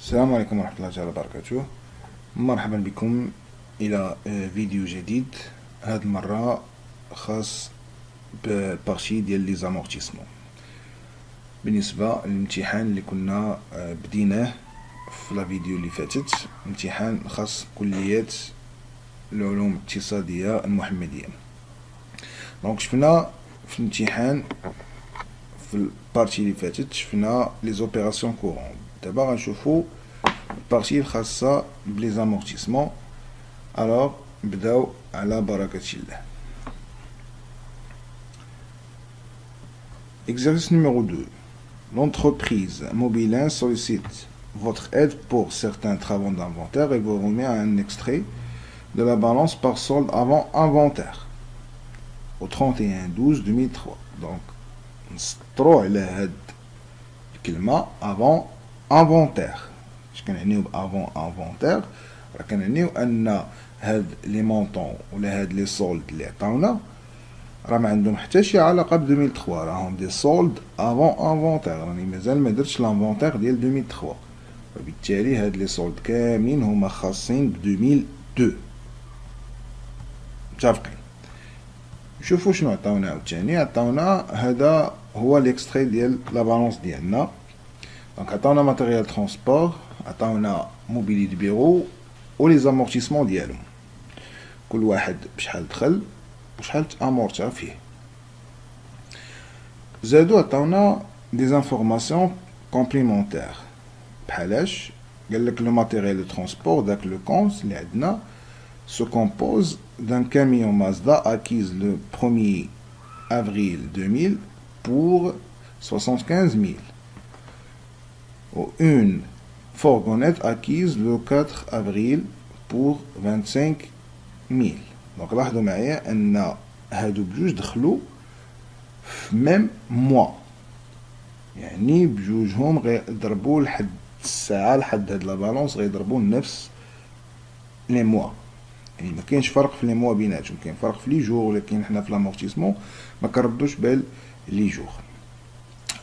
السلام عليكم ورحمة الله تعالى وبركاته. مرحبا بكم إلى فيديو جديد. هاد المرة خاص ببارتي ديال لي زامورتيسمون بالنسبة للامتحان اللي كنا بديناه في لا فيديو اللي فاتت، امتحان خاص كليات العلوم الاقتصادية المحمدية. دونك شفنا في الامتحان في البارتي اللي فاتت شفنا لي زوبيراسيون كورون. دابا غنشوفو البارتي الخاصة بلي زامورتيسمون. الوغ نبداو على بركة الله. Exercice numéro 2. L'entreprise Mobilin sollicite votre aide pour certains travaux d'inventaire et vous remet un extrait de la balance par solde avant inventaire au 31/12/2003. Donc, نسطرو على هاد الكلمة avant inventaire. اش كنعنيو ب avant inventaire؟ راه كنعنيو ان هاد لي مونطون ولا هاد لي سولد اللي عطاونا راه ما عندهم حتى شي علاقه ب 2003، راهم دي سولد افون انفونتير، راني مازال ما درتش لانفونتير ديال 2003، وبالتالي هاد لي سولد كاملين هما خاصين ب 2002. متفقين؟ نشوفو شنو عطاونا عاوتاني. عطاونا هذا هو ليكستري ديال لا بالونس ديالنا. دونك عطاونا ماتيريال ترونسبور، عطاونا موبيلي دو بيرو و لي زامورتيسمون ديالهم، كل واحد بشحال دخل وشحال تامورتا فيه. زادو عطاونا دي زانفورماسيون كومبليمونتير بحالاش قالك لو ماتيريال دو ترونسبور داك لو كونت اللي عندنا se compose d'un camion Mazda acquise le 1er avril 2000 pour 75 000 ou une fourgonnette acquise le 4 avril pour 25 000. Donc لاحظوا معايا ان هادو بجوج دخلوا في ميم موا، يعني بجوجهم غيضربوا لحد الساعه لحد هاد لا بالونس غيضربوا نفس لي موا، يعني ما كاينش فرق في لي موا بيناتهم، كاين فرق في لي جور، ولكن حنا في لامورتيسمون ما كنردوش بال لي جور.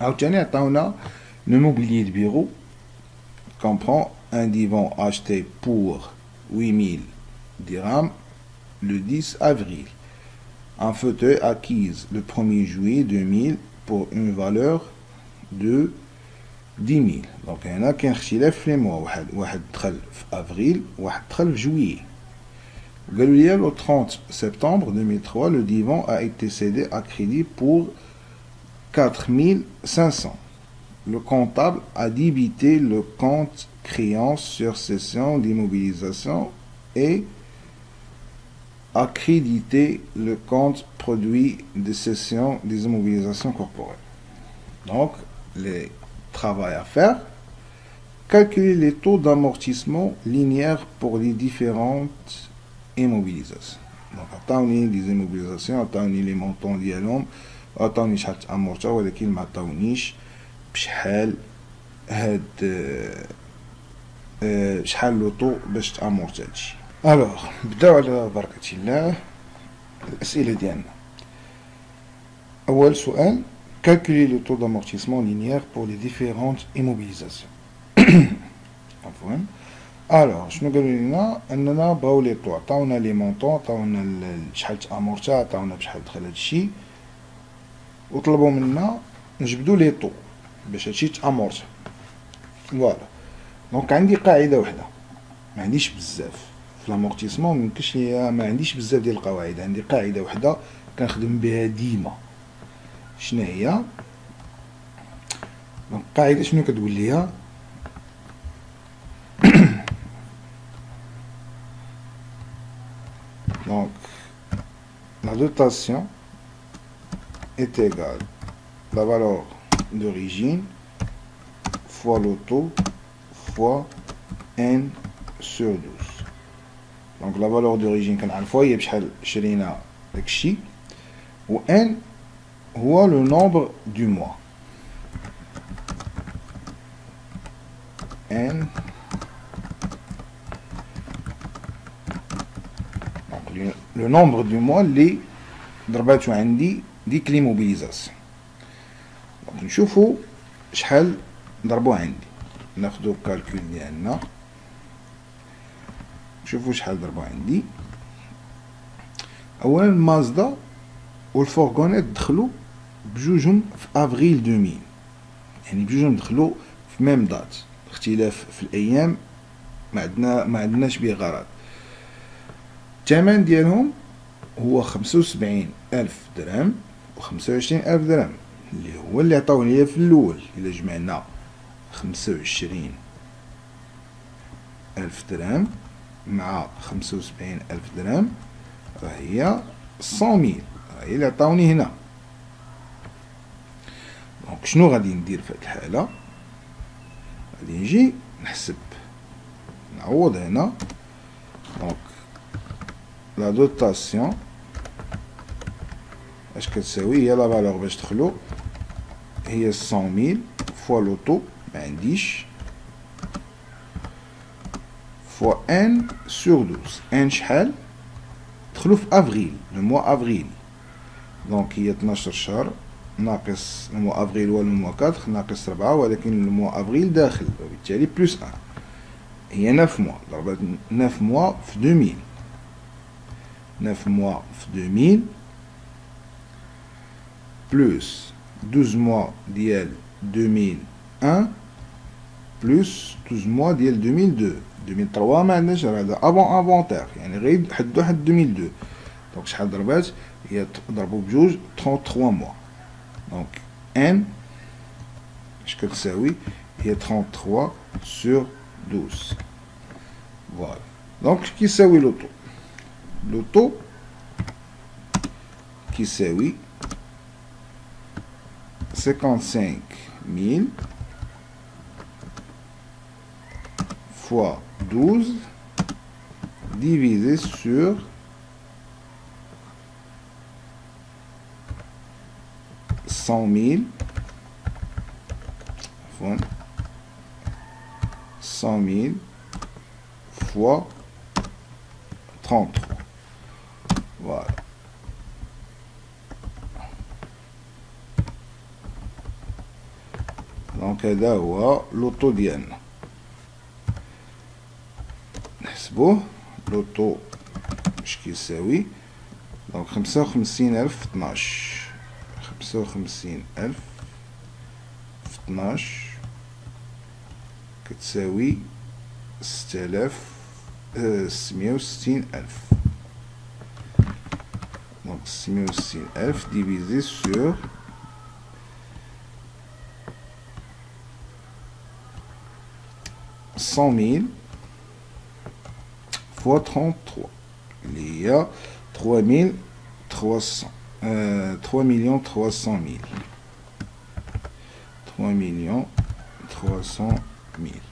عاوتاني عطاونا لو موبيليي دو بيرو comprend un divan acheté pour 8000 dirhams le 10 avril, un fauteuil acquis le 1er juillet 2000 pour une valeur de 10 000. Donc هنا كاين اختلاف في لي موا، واحد دخل في افريل واحد دخل في جويي. قالوا لي le 30 septembre 2003 le divan a été cédé à crédit pour 4500. Le comptable a débité le compte créance sur cession d'immobilisation et a crédité le compte produit de cession des immobilisations corporelles. Donc, les travaux à faire: calculer les taux d'amortissement linéaires pour les différentes immobilisations. Donc, عطاوني des immobilisations، عطاوني les montants ديالهم، عطاوني شحال تامورتا، ولكن ما عطاونيش بشحال هاد شحال لو طو باش تامورتا هادشي. الوغ نبداو على بركة الله الأسئلة ديالنا. أول سؤال: calculer le taux d'amortissement linéaire pour les différentes immobilisations. عفوا. الوغ شنو قالوا لنا؟ أننا بغاو لي طو، عطاونا لي مونطون، عطاونا شحال تامورتا، عطاونا بشحال دخل هادشي، وطلبوا منا نجبدو لي طو باش هادشي تامورتا. فوالا. دونك عندي قاعدة وحدة، ما عنديش بزاف في لامورتيسمون، ميمكنش ليا ما عنديش بزاف ديال القواعد، عندي قاعدة وحدة كنخدم بها ديما. شنو هي؟ دونك القاعدة شنو كتقول ليا؟ دونك la dotation est égale la valeur d'origine fois le taux fois n sur 12. Donc la valeur d'origine كنعرفوها هي بشحال شرينا داكشي، و n هو le nombre du mois. n donc le nombre du mois اللي ضرباتو عندي ديك لي موبيليزاسيون. دونك نشوفو شحال ضربوه عندي. ناخدو الكالكول ديالنا، نشوفو شحال ضربو عندي. اولا مازدا والفورغونيت دخلو بجوجهم في افريل 2000، يعني بجوجهم دخلو في ميم دات، اختلاف في الايام ما عندناش به غرض. الثمن ديالهم هو 75,000 درهم و 25,000 درهم، اللي هو اللي عطاوني ليا في الاول. الا جمعنا 25,000 درهم مع 75,000 درهم راه هي 100,000، راه هي اللي عطاوني هنا. دونك شنو غادي ندير في هاد الحالة؟ غادي نجي نحسب، نعوض هنا. دونك لا دوتاسيون اش كتساوي؟ هي لا فالور باش دخلو هي 100,000 فوا لوطو ما عنديش فوا ان سور 12. ان شحال دخلو في افريل، لو موا افريل. دونك هي 12 شهر ناقص لو موا افريل هو لو موا 4 ناقص 4، ولكن لو موا افريل داخل، وبالتالي بلس 1 هي 9 موا. ضربت 9 موا في 2000، 9 موا في 2000 بلس 12 موا ديال 2001 بلس 12 موا ديال 2002. 2003 ما عندناش، هذا افونتير، يعني غير حد 2002. دونك شحال ضربات؟ هي ضربو بجوج 33 موا. دونك ان اش كتساوي؟ هي 33 سور 12. فوالا. دونك كيساوي لوطو؟ لوطو كيساوي 55,000 fois 12 divisé sur 100,000 fois 33. Voilà. دونك هذا هو لوطو ديالنا. نحسبوه. لوطو اش كيساوي؟ دونك 55,000 في 12، 55,000 في 12 كتساوي 660,000. دونك 660,000 ديفيزي سور 100,000 fois 33 اللي هي 3,300,000 3,300,000 3,300,000.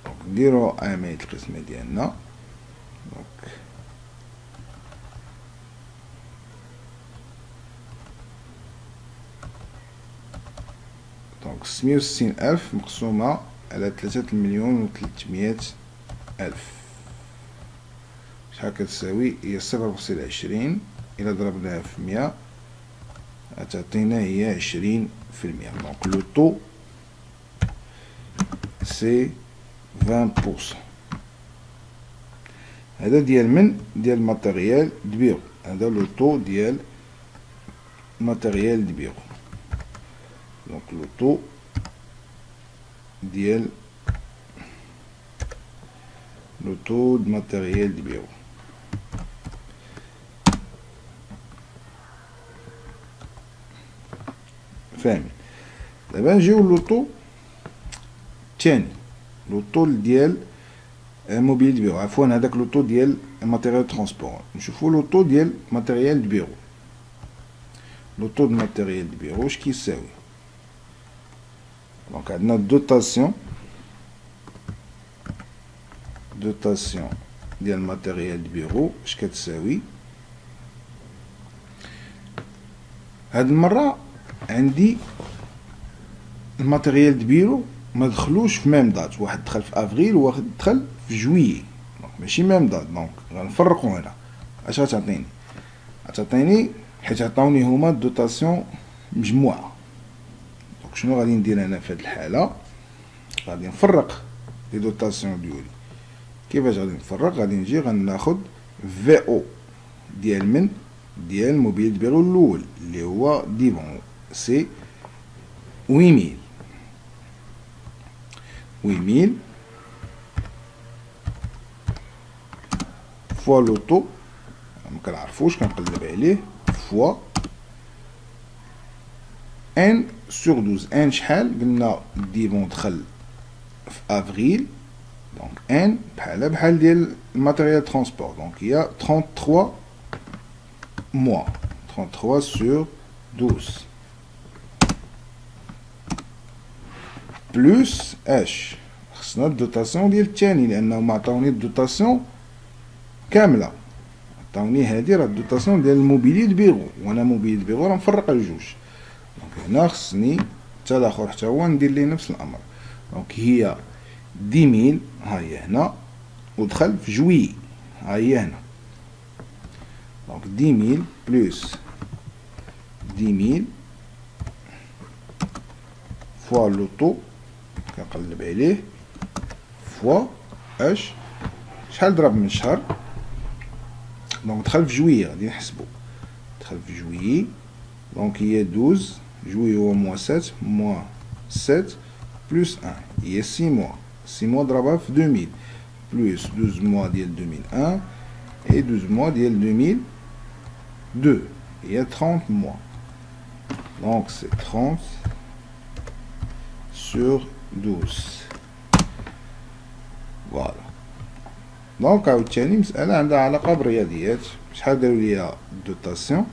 دونك نديرو عملية القسمة ديالنا. دونك 660,000 مقسومة على 3,300,000 شحال كتساوي؟ هي 0.20. إلا ضربناها في 100 غتعطينا هي 20%. دونك لو طو سي 20%. هذا ديال من؟ ديال الماتيريال دو بيرو. هذا لو طو ديال الماتيريال دو بيرو. دونك لو طو ديال لو طو دو ماتيريال دو بيرو. فاهمين؟ دابا نجيو لوطو الثاني، لوطو ديال موبيل دو بيرو. عفوا هذاك لوطو ديال ماتيريال ترونسبور. نشوفو لوطو ديال ماتيريال دو بيرو. لوطو دو ماتيريال دو بيرو اش كيساوي؟ دونك عندنا دوتاسيون ديال ماتيريال دو بيرو اش كتساوي؟ هاد المرة عندي الماتيريال دو بيرو ما دخلوش في ميم دات، واحد دخل في افريل وواحد دخل في جويي، دونك ماشي ميم دات. دونك غنفرقو هنا. اش غتعطيني؟ غتعطيني حيت عطاوني هما دوتاسيون مجموعة. دونك شنو غادي ندير انا في هاد الحاله؟ غادي نفرق لي دوطاسيون ديالي. كيفاش غادي نفرق؟ غادي نجي غناخد في او ديال من ديال موبيل بيرو الاول اللي هو ديفون سي 8000 فوا لوطو مكنعرفوش كنقلب عليه فوا ان سور 12. ان شحال؟ قلنا ديفون دخل في افريل دونك ان بحال ديال الماتيريال ترونسبور دونك هي 33 mois 33 sur 12 بلوس اش خصنا الدوطاسيون ديال الثاني لانهم عطاوني الدوطاسيون كامله. عطاوني هادي راه الدوطاسيون ديال الموبيلي دو بيرو وانا موبيلي دو بيرو راه مفرق الجوج دونك هنا خصني حتى الاخر حتى هو ندير ليه نفس الامر. دونك هي 10000 ها هي هنا ودخل في جويي ها هي هنا دونك 10000 بلوس 10000 فوا لوطو كنقلب عليه فوا اش شحال ضرب من شهر دونك دخل في جويي غادي نحسبو دخل في جويي دونك هي 12 جويي هو موان 7 موان 7 بلوس 1 هي 6 mois 6 mois ضربها في 2000 بلوس 12 mois ديال 2001 et 12 mois ديال 2002 هي 30 mois donc c'est 30 sur 12 فوالا. دونك عاوتاني مسألة عندها علاقة بالرياضيات. شحال دارو ليا الدوطاسيون؟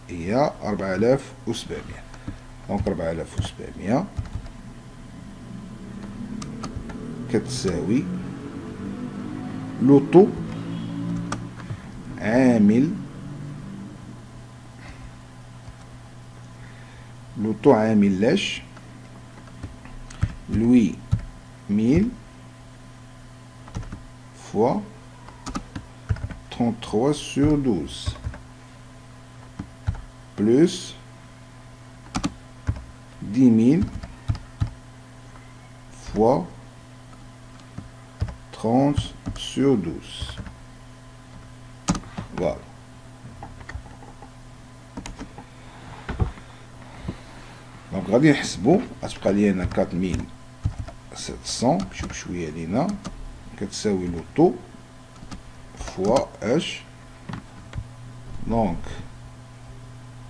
هي 4700 دونك 4700 كتساوي لوطو عامل لاش لوي 1000 fois 33 sur 12 plus 10 000 fois 30 sur 12. Voilà. Donc غادي نحسبو غتبقى لي هنا 4700 بشوية لينا كتساوي لوطو فوا اش دونك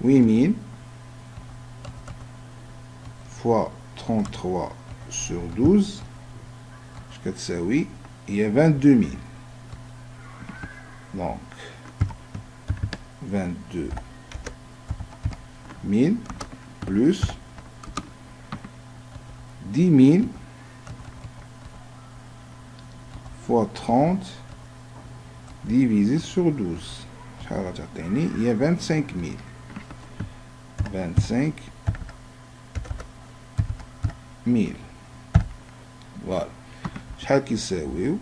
8000 فوا 33 sur 12 كتساوي هي 22000 دونك 22000 بلوس 10000 fois 30 divisé sur 12 شحال غتعطيني؟ هي 25000 فوالا. شحال كيساويو؟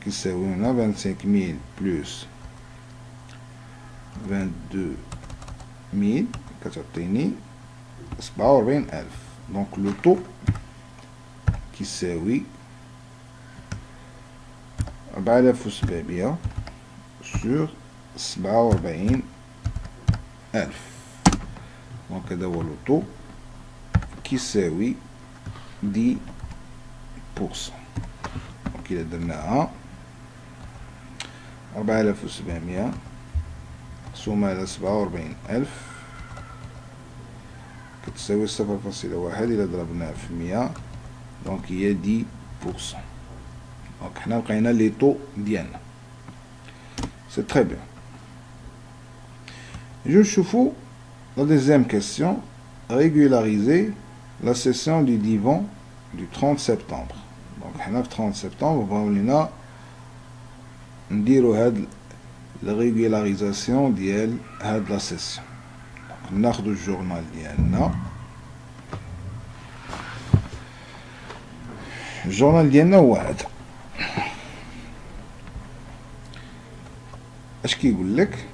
كيساوي هنا 25000 بلوس 22000 كتعطيني 47000 دونك لوطو كيساوي 4700 سور 47000 دونك هذا هو لوطو كيساوي 10%. دونك إلا درناها 4700 مقسومة على 47000 كتساوي 0.1 إلا ضربناها في 100 دونك هي 10%. دونك حنا لقينا لي طو ديالنا سي تري بيان. نجيو نشوفو لا دوزيام كيسيون régulariser la session du divan du 30 septembre. دونك حنا في 30 سبتمبر بغاو لينا نديرو هاد لا ريغولاريزاسيون ديال هاد لا سيسيون. ناخدو الجورنال ديالنا. الجورنال ديالنا هو هذا اش كيقول لك؟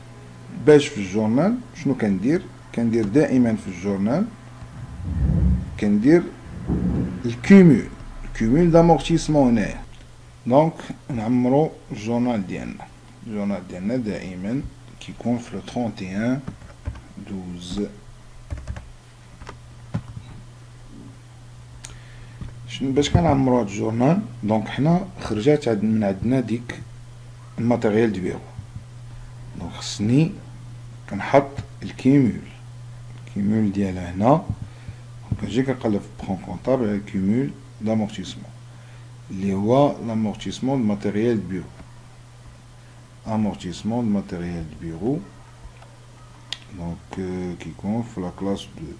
باش في الجورنال شنو كندير دائما في الجورنال كندير الكومول دامورتيسمون هنايا. دونك نعمرو الجورنال ديالنا دائما كيكون في 31 12. شنو باش كنعمرو هاد الجورنال؟ دونك حنا خرجات من عندنا ديك الماتيريال دو بيرو. دونك خصني كنحط الكيمول ديالها هنا. كنجي كنقلب في بخون كونطابل على الكيمول دامورتيسمون اللي هو لامورتيسمون دو ماتيريال دو بيرو. امورتيسمون دو ماتيريال دو بيرو دونك كيكون في لا كلاس 2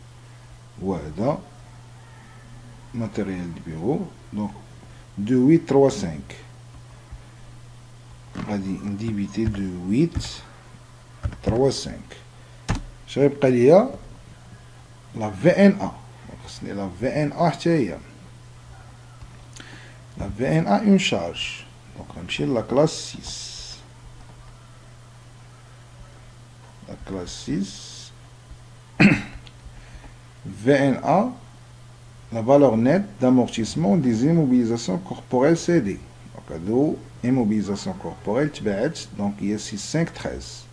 هو هذا ماتيريال دو بيرو. دونك 2835 غادي نديبيتي 2835. اش غيبقى ليا؟ لا في ان ا. خصني لا في ان ا حتى هي لا في ان ا اون شارج. دونك غنمشي لا كلاس 6 لا كلاس 6 في ان ا la valeur nette d'amortissement des immobilisations corporelles CD. Donc, هادو immobilisation corporelle تبعت دونك هي 6513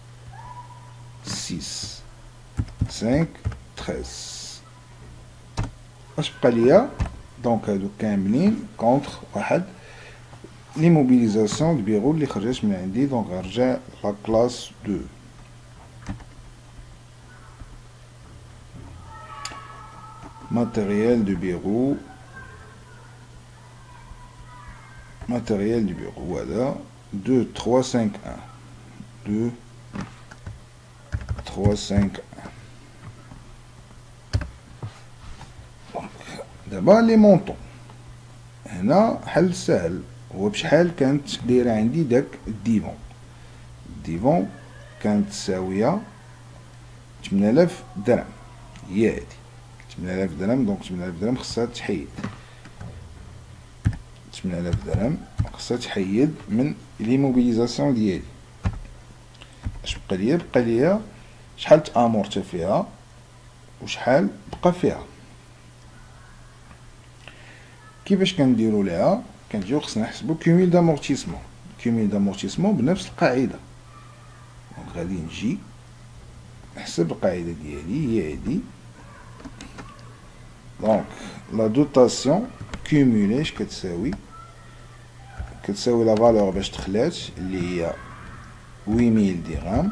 6513. اش بقى ليا؟ دونك هادو كاملين كونتر واحد ليموبيليزاسيون دو بيرو اللي خرجت من عندي. دونك غنرجع لا كلاس 2 matériel de bureau voilà 2351 donc دابا لي مونطون هنا حل سهل. هو بشحال كانت دايره عندي داك الديفون كانت تساويه 8000 درهم. هي هادي 8000 درهم. دونك 8000 درهم خصها تحيد 8000 درهم خصها تحيد من ليموبيليزاسيون ديالي. اش بقى ليا؟ بقى ليا شحال تامورتا فيها وشحال بقى فيها. كيفاش كنديرو ليها؟ كنجيو خصنا نحسبو كوميل دامورتيسمون بنفس القاعده. دونك غادي نجي نحسب القاعده ديالي هي هادي. دونك لا دوطاسيون كومولي اش كتساوي لا فالور باش دخلات اللي هي 8000 درهم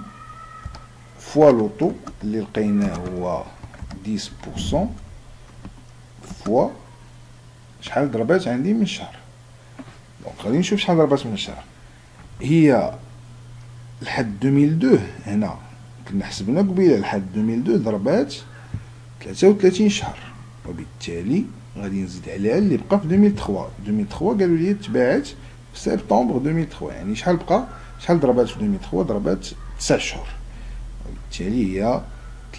فوا لوطو اللي لقيناه هو 10% فوا شحال ضربات عندي من الشهر. دونك غادي نشوف شحال ضربات من الشهر. هي لحد 2002 هنا كنا حسبنا قبيله لحد 2002 ضربات 33 شهر. وبالتالي غادي نزيد عليها اللي بقى في 2003 قالوا لي تباعت في سبتمبر 2003. يعني شحال بقى؟ شحال ضربات في 2003؟ ضربات 9 شهور. وبالتالي هي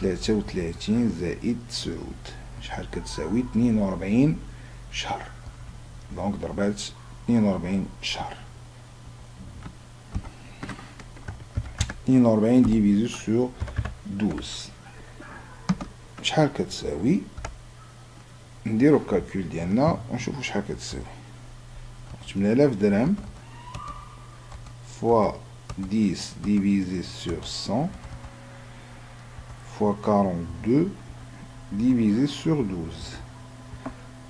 33 زائد 9 شحال كتساوي 42 شهر. دونك ضربات 42 شهر. 42 ديفيزي سور 12 شحال كتساوي؟ نديرو الكالكول ديالنا ونشوفو شحال كتساوي. 8000 درهم فوا 10 ديفيزي سور 100 فوا 42 ديفيزي سور 12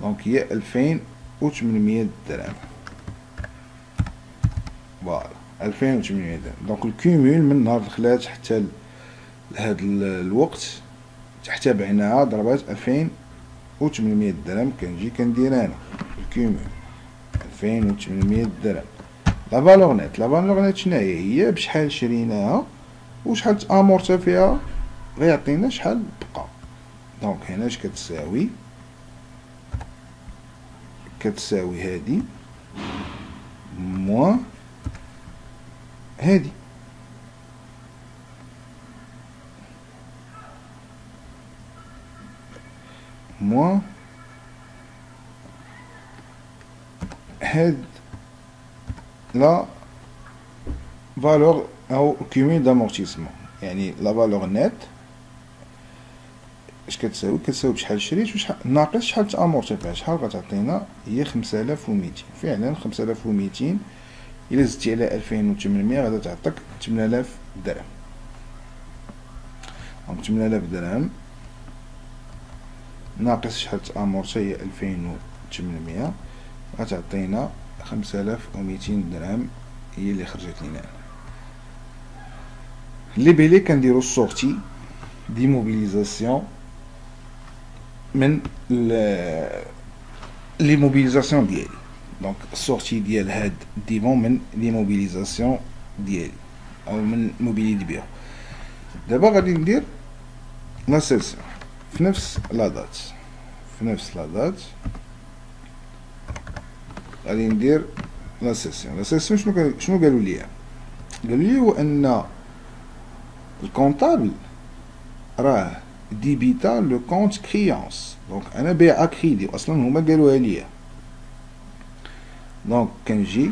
دونك هي 2800 درهم. فوالا 2800 درهم. دونك الكومول من نهار دخلات حتى لهاد الوقت حتى بعناها ضربات 2800 درهم. كنجي كندير انا الكومول 2800 درهم. لا فالور نيت شناهي؟ هي بشحال شريناها وشحال تامورتا فيها غيعطينا شحال بقى. دونك هنا اش كتساوي هادي موان هادي. موان هاد لا فالور أو cumul d'amortissement. يعني لا فالور نت اش كتساوي بشحال شريت وشحال ناقص شحال تامورتي فيها، شحال غتعطينا هي 5200. فعلا 5200 إلا زدتي على 2800 غادا تعطيك 8000 درهم. دونك 8000 درهم ناقص شحال تامورتي هي 2800 غتعطينا 5200 درهم هي اللي خرجت لينا. اللي بيلي كنديرو السورتي ديموبيليزاسيون من لي موبيليزاسيون ديالي. دونك السورتي ديال هاد ديفون من لي موبيليزاسيون ديالي او من موبيلي دي بيرو. دابا غادي ندير لا سيسيون في نفس لا دات غادي ندير لا سيسيون. شنو قالوا لي؟ هو ان الكونطابل راه ديبيتا لو كونت كريونس. دونك انا بيع كريدي اصلا هما قالوها ليا. دونك كنجي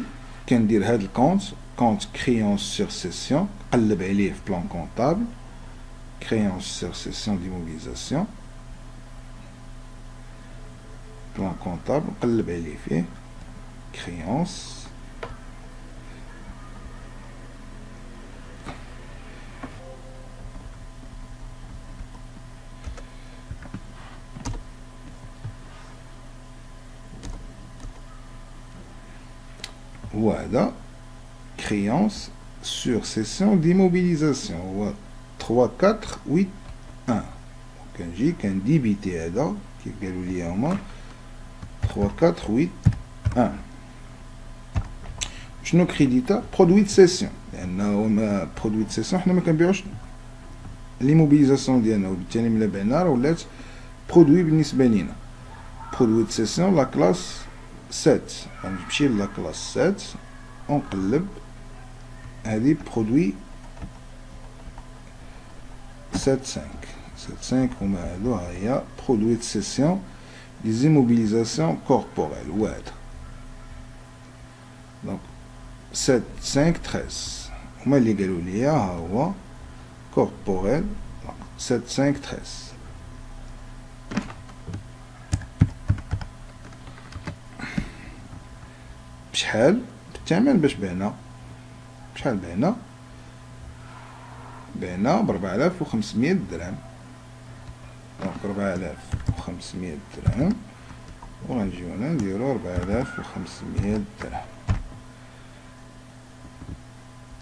كندير هاد كونت كريونس سور سيسيون، قلب عليه في بلان كونطابل كريونس سور سيسيون ديموبيليزاسيون، بلان كونطابل قلب عليه فيه كريونس هو هذا créance sur session d'immobilisation هو 3481. كنجي كنديبيتي هذا كيف قالوا لي هما 3481. شنو كريديتا؟ برودوي د سيسيون، لانه ما برودوي د سيسيون حنا ما كنبيعوش ليموبيليزاسيون ديالنا، وبالتالي ملي بعنا راه ولات برودوي بالنسبه لينا. برودوي د سيسيون لا كلاس 7. غنمشي لا كلاس 7 ونقلب هذه برودوي 7.5 هما هادو. ها هي برودوي د سيسيون دي زيموبيليزاسيون كوربوريل هو هذا. دونك 7.5.13 هما اللي قالوا لي ها هو كوربوريل 7.5.13. بشحال بالثمن باش بعنا؟ بشحال بعنا ب 4500 درهم. دونك 4500 درهم وغنجيو هنا نديرو 4500 درهم.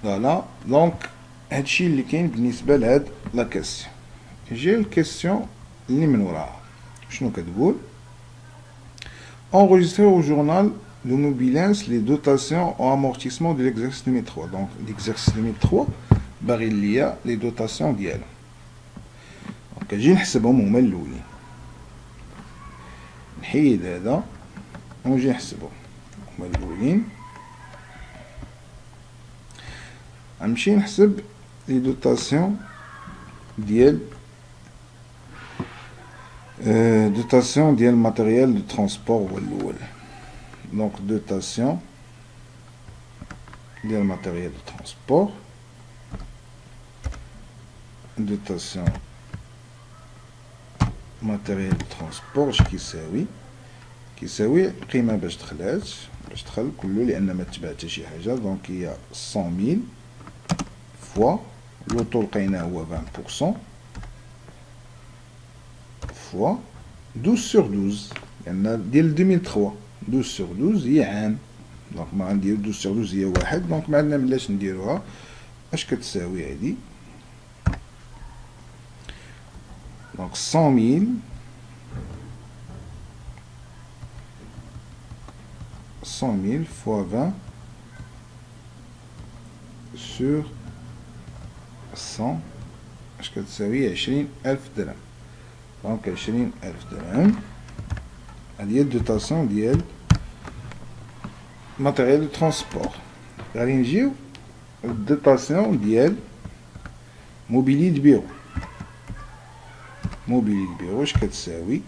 فوالا. دونك هادشي اللي كاين بالنسبه لهاد لا كيسيون. جي الكيسيون اللي من وراها شنو كتقول؟ enregistrer au journal de Mobilens les dotations au amortissement de l'exercice limite 3. Donc l'exercice limite 3 باغي ليا لي دوتاسيون ديالو. دونك كنجي نحسبهم هما الاولين، نحيد هذا ونجي نحسبهم هما الاولين. غنمشي نحسب لي دوتاسيون ديال dotation ديال الماتيريال دو ترونسبور هو الاول. دونك دوتاسيون ديال الماتيريال دو ترونسبور، دوتاسيون ماتيريال دو ترونسبور اش كيساوي القيمه باش دخل كله، لان ما تباع حتى شي حاجه. دونك هي 100,000 فوا لوطو لقيناه هو 20% فوا 12 sur 12 لان ديال 2003 12 sur 12 هي عام. دونك ما غنديرو 12 sur 12 هي واحد. دونك ما عندنا ملاش نديروها. اش كتساوي هادي؟ دونك 100,000 فوا 20 sur 100 اش كتساوي 20,000 درهم. دونك 20,000 درهم هادي هي الدوتاسيون ديال ماتيريال دو ترونسبور. غادي نجيو الدوتاسيون ديال موبيلي دو بيرو. موبيلي دو بيرو اش كتساوي؟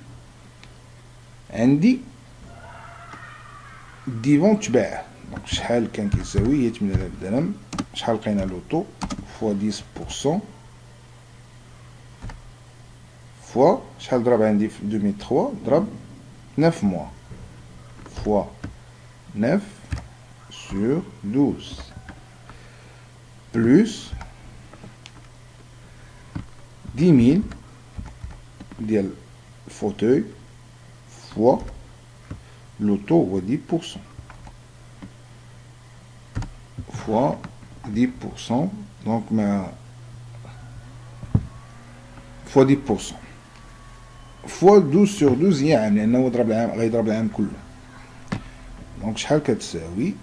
عندي ديفون تباع. دونك شحال كان كيساوي هي 8000 درهم. شحال لقينا لوطو فوا 10% فوا شحال ضرب عندي في 2003 ضرب 9 mois فوا 9 sur 12 plus 10 000 ديال الفوتوي فوا لوطو هو 10% فوا 10%. دونك ما فوا 10% فوا 12 sur 12 هي عام، لأنه ضرب العام غيضرب العام كله. دونك شحال كتساوي؟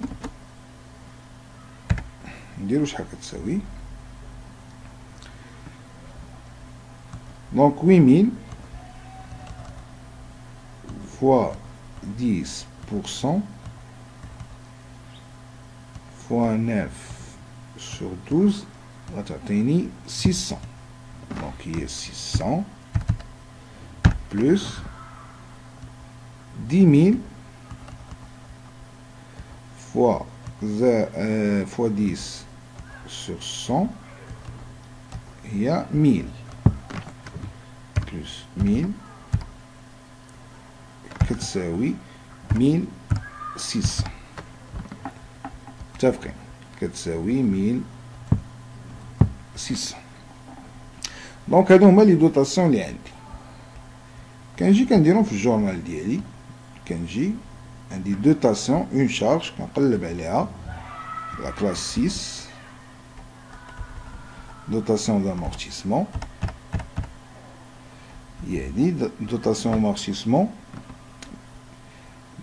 نديرو شحال كتساوي. دونك 8000 fois 10% fois 9 sur 12 غتعطيني 600. دونك هي 600 plus 10 000 fois fois 10 sur 100 هي 1000 plus 1000 كتساوي 1600. متفقين؟ كتساوي 1600. دونك هادو هما لي دوطاسيون لي عندي. كنجي كنديرهم في الجورنال ديالي. كنجي عندي دوطاسيون اون شارج كنقلب عليها لا كلاس 6 دوطاسيون d'amortissement. هي هادي دوطاسيون d'amortissement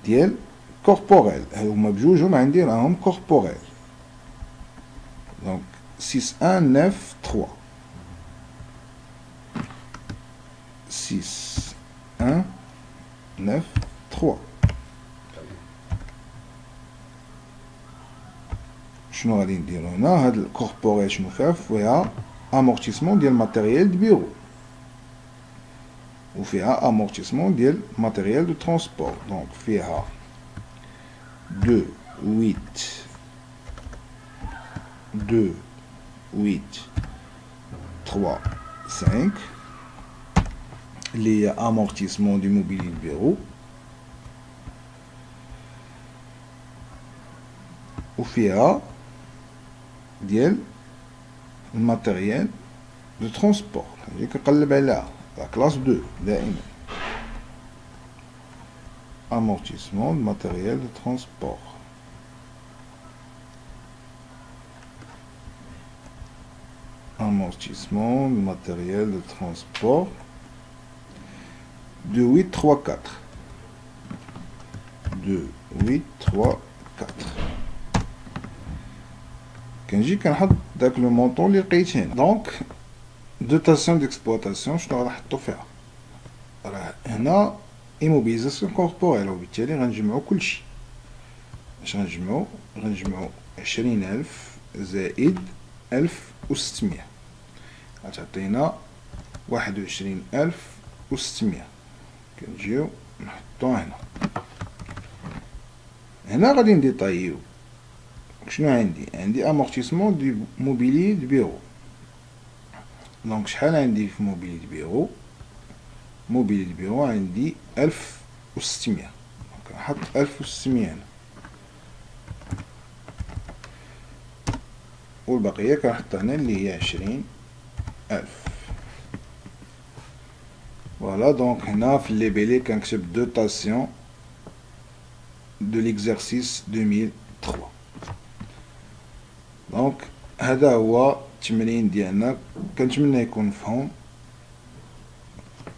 ديال كوربوريل. هما بجوجهم عندي راهم كوربوريل. دونك 6193 6193. شنو غادي نديرو هنا؟ هاد الكوربوريل شنو فيها امورتيسمون ديال ماتيريال دو بيرو وفيها امورتيسمون ديال ماتيريال دو ترونسبور. دونك فيها 2 8 2 8 3 5 اللي هي امورتيسمون دو موبيلي دو بيرو، وفيها ديال الماتيريال دو ترونسبور. نجي كنقلب عليها لا كلاس 2 دائما amortissement de matériel de transport. Amortissement de matériel de transport 2834 2834. كنجي كنحط داك لو مونطون اللي لقيت هنا. دونك دوتاسيون ديكسبلوطاسيون شنو غنحطو فيها؟ راه هنا ايموبيليزاسيون كوربوريل، وبالتالي غنجمعو كلشي. اش غنجمعو؟ غنجمعو 20000 زائد 1600 غتعطينا 21600. كنجيو نحطو هنا غادي نديطايو شنو عندي امورتيسمون دو موبيلي دو بيرو. دونك شحال عندي في موبيلي دو بيرو؟ موبيلي دو بيرو عندي 1600. دونك نحط 1600 هنا والبقية كنحط هنا اللي هي 20000. فوالا. دونك هنا في الليبيلي كنكتب دوتاسيون دو ليكزارسيس 2003. دونك هذا هو التمرين ديالنا. كنتمنى يكون مفهوم،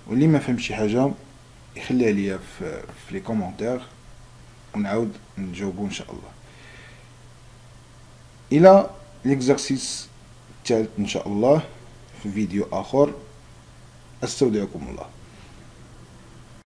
واللي ما فهم شي حاجه يخليها ليا في لي كومونتير ونعاود نجاوبو ان شاء الله. الى ليكزارسيس الثالث ان شاء الله في فيديو اخر. استودعكم الله.